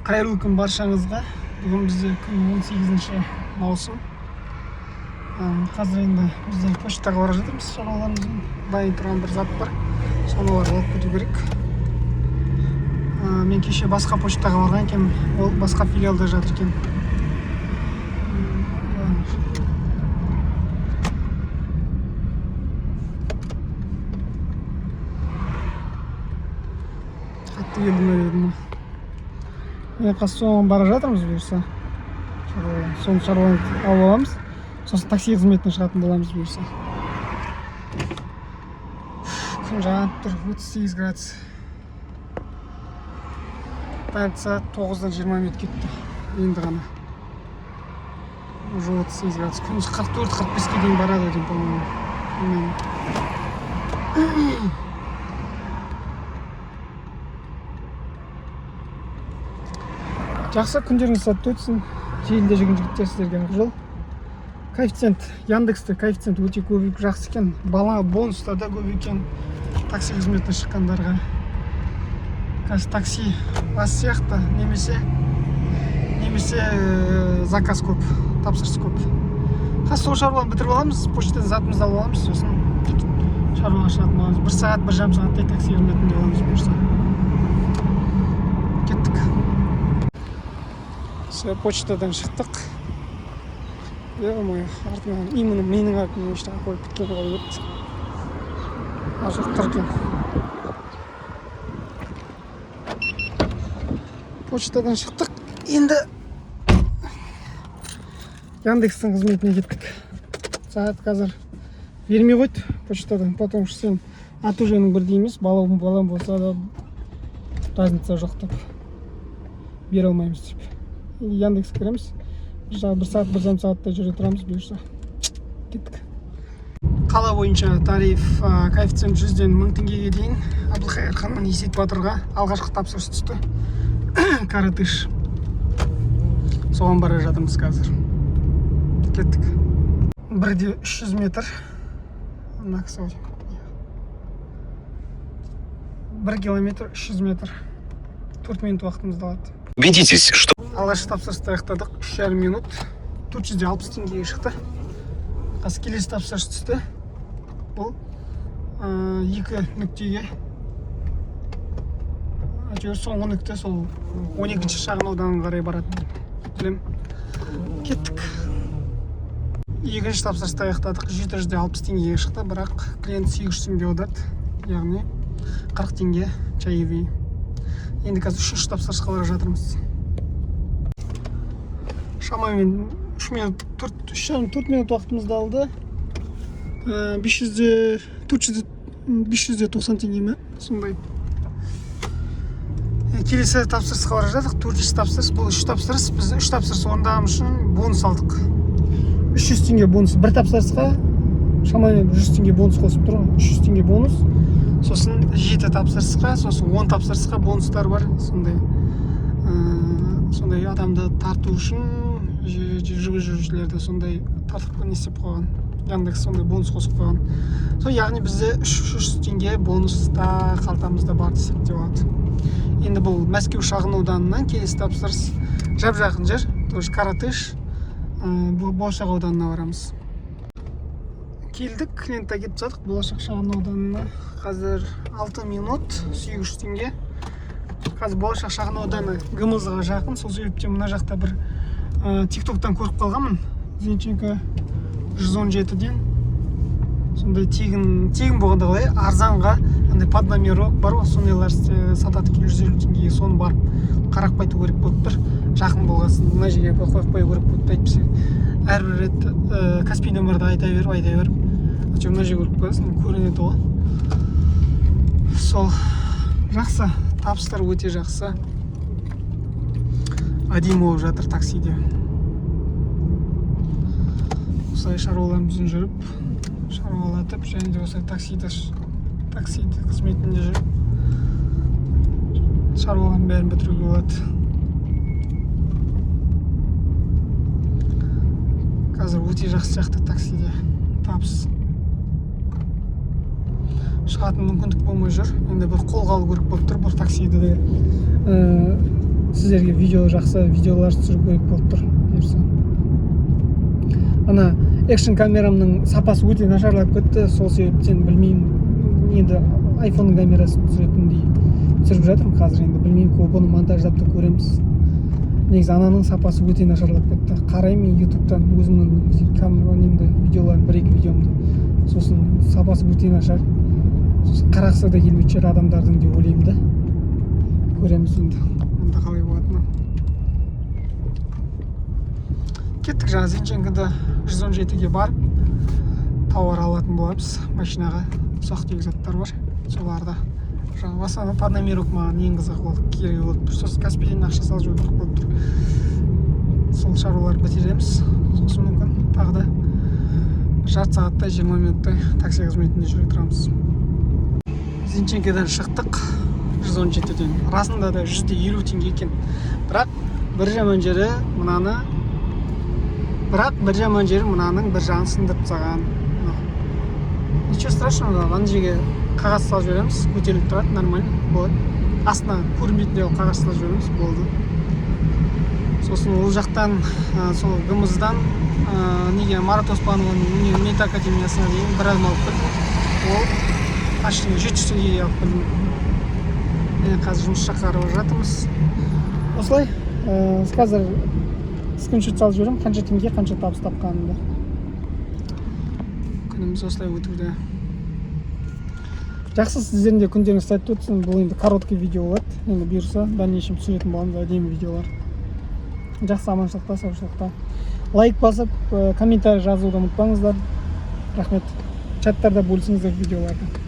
Қайырлы күн баршаңызға. Бүгін бізде күн 18 маусым. Қазір енді бізде почтаға бара жатырмыз. Шаруаларымызбен дайын тұрған бір зат бар. Соны алып кету керек. Мен кеше басқа почтаға барған екен, ол басқа филиалда жатыр екен. Қатты келді ме дедім. Қазір соған бара жатырмыз бұйырса. Соны шаруаны алып аламыз. Сосын такси қызметіне шығатын боламыз бұйырса. Күн жағып тұр, 38 градус. Таңғы сағат 9-дан 20 минут кетті. Енді ғана. Уже 38 градус. Күн 44-45-ке дейін барады екен, по-моему. Жақсы, күндеріңіз сәтті өтсін. Желінде жүрген жігіттер сіздерге ақ жол. Коэффициент, Яндексте коэффициент өте көп, жақсы екен. Бала бонустар да көп екен. Такси қызметіне шыққандарға. Қазір такси аз сияқты, немесе заказ көп, тапсырыс көп. Қазір сол шаруаны бітіріп аламыз, почтадан затымызды алып аламыз, сосын шаруаға шығатын боламыз. 1 сағат, 1 жарым сағаттай такси қызметінде боламыз бұйырса. Кеттік. Почтадан шықтық. Ой, артынан именно менің артынан ештеңе қойып кеткен ғой өтті. Ажықтыр екен. Почтадан шықтық. Енді Яндекстің қызметіне кеттік. Сағат қазір бермей қойды почтадан, потому что сен аты жөнің бірдей емес, балам болса да разница жоқ деп бере алмаймыз деп. Яндекс кіреміз. 1 сағат, 1 жарым сағатта жүре тұрамыз бұйырса. Кеттік. Қала бойынша тариф коэффициент 100-ден 1000 теңгеге дейін. Әбілқайыр хан мен Есет Батырға алғашқы тапсырыс түсті. Каратыш. Соған бара жатырмыз қазір. Кеттік. 1-де 300 метр. 1 километр 300 метр. 4 минут уақытымызды алады. Убедитесь, что... Алғашқы тапсырысты аяқтадық. 3,5 минут. 460 теңгеге шықты. Қазір келесі тапсырыс түсті. Бұл 2 нүктеге. Әйтеуір соңғы нүкте сол 12-ші шағын ауданға қарай барады. Білем. Кеттік. Екінші тапсырысты аяқтадық. 760 теңгеге шықты, бірақ клиент 800 теңге аударды. Яғни 40 теңге чаевый. Енді қазір 3-ші тапсырысқа бара жатырмыз. Шамамен 3,5 минут уақытымызды алды. 590 теңге ме? Сондай. Келесі тапсырысқа бара жатырмыз. 4-ші тапсырыс. Бұл 3 тапсырыс. Біз 3 тапсырыс орындағымыз үшін бонус алдық. 300 теңге бонус. Бір тапсырысқа шамамен 100 теңге бонус қосып тұр. 300 теңге бонус. Сосын 7 тапсырысқа, сосын 10 тапсырысқа бонустар бар. Сондай адамды тарту үшін жүргізушілерді сондай тартып несеп қойған. Яндекс сондай бонус қосып қойған. Яғни бізде 300 теңге бонуста қалтамызда бар десек те болады. Енді бұл Мәскеу шағын ауданынан келесі тапсырыс жап жақын жер. Тоже Каратыш, Болашақ ауданына барамыз. Келдік, клиентті кетіп жатық Болашақ шағын ауданына. Қазір 6 минут 800 теңге. Қазір Болашақ шағын ауданы ГМЗ-ға жақын. Сол себептен мына жақта бір тиктоктан көріп қалғанмын. Зенченко 117-ден. Сондай тегін болғанда қалай арзанға под номерок бар ғой, сондайлар сатады екен 150 теңгеге. Соны барып қарап қайту керек болып тұр. Жақын болғасын мына жерге қойып қою керек болып әйтпесе. Әрбір рет Каспий нөмірді айта беріп. Мына жерге көріп қоясың, көрінеді ғой. Сол жақсы, табыстар өте жақсы. Әдемі болып жатыр таксиде. Осылай шаруаларымызбен жүріп, шаруалатып, және де осылай таксиде қызметінде жүріп, шаруаларын бәрін бітіруге болады. Қазір өте жақсы сияқты таксиде табыс. Шығатын мүмкіндік болмай жүр. Енді бір қолға алу керек болып тұр. Бір таксиді де сіздерге видео жақсы видеолар түсіру керек болып тұр бұйырса. Ана экшн камерамның сапасы өте нашарлап кетті, сол себептен білмеймін, енді айфонның камерасы түсіретіндей түсіріп жатырмын қазір, енді білмеймін, оны монтаждап та көреміз. Негізі ананың сапасы өте нашарлап кетті. Қараймын ютубтан өзімнің камерамды видеоларын, бір-екі видеомды, сосын сапасы өте нашар, сосын қарақса да келмейтін шығар адамдардың деп ойлаймын да. Көреміз енді онда қалай болатыны. Кеттік, жаңа Зенченкода 117-ге барып тауар алатын боламыз. Машинаға ұсақ-түйек заттар бар, соларды. Жаңа басына панамирок маған ең қызық болды, керек болып тұр. Сосын Каспийден ақша салып жібердік болып тұр. Сол шаруаларды бітіреміз. Сосын мүмкін тағы да жарты сағаттай, 20 минуттай такси қызметінде жүре тұрамыз. Зенченкодан шықтық 117-ден. Расында да 150 теңге екен. Бірақ бір жаман жері мынаның бір жағын сындырып тастаған. Ничего страшного, ана жерге қағаз салып жібереміз, көтеріліп тұрады, нормально болады. Астына көрінбейтіндей қағаз салып жібереміз, болды. Сосын ол жақтан, сол ГМЗ-дан неге Марат Оспанованың мет академиясына дейін бір адам алып келдім. Ол почти 700 теңгеге алып келдім. Қазір жұмыс шақырып жатырмыз. Осылай, қазір скриншот салып жіберем, қанша теңге, қанша табыс тапқанымды. Күніміз осылай өтуде. Жақсы, сіздердің де күндеріңіз сәтті өтсін. Бұл енді короткий видео болады. Енді бұйырса, дальнейшем түсіретін боламыз әдемі видеолар. Жақсы, аманшылықта, саушылықта. Лайк басып, комментарий жазуды ұмытпаңыздар. Рахмет. Чаттарда бөлісіңіздер видеоларды.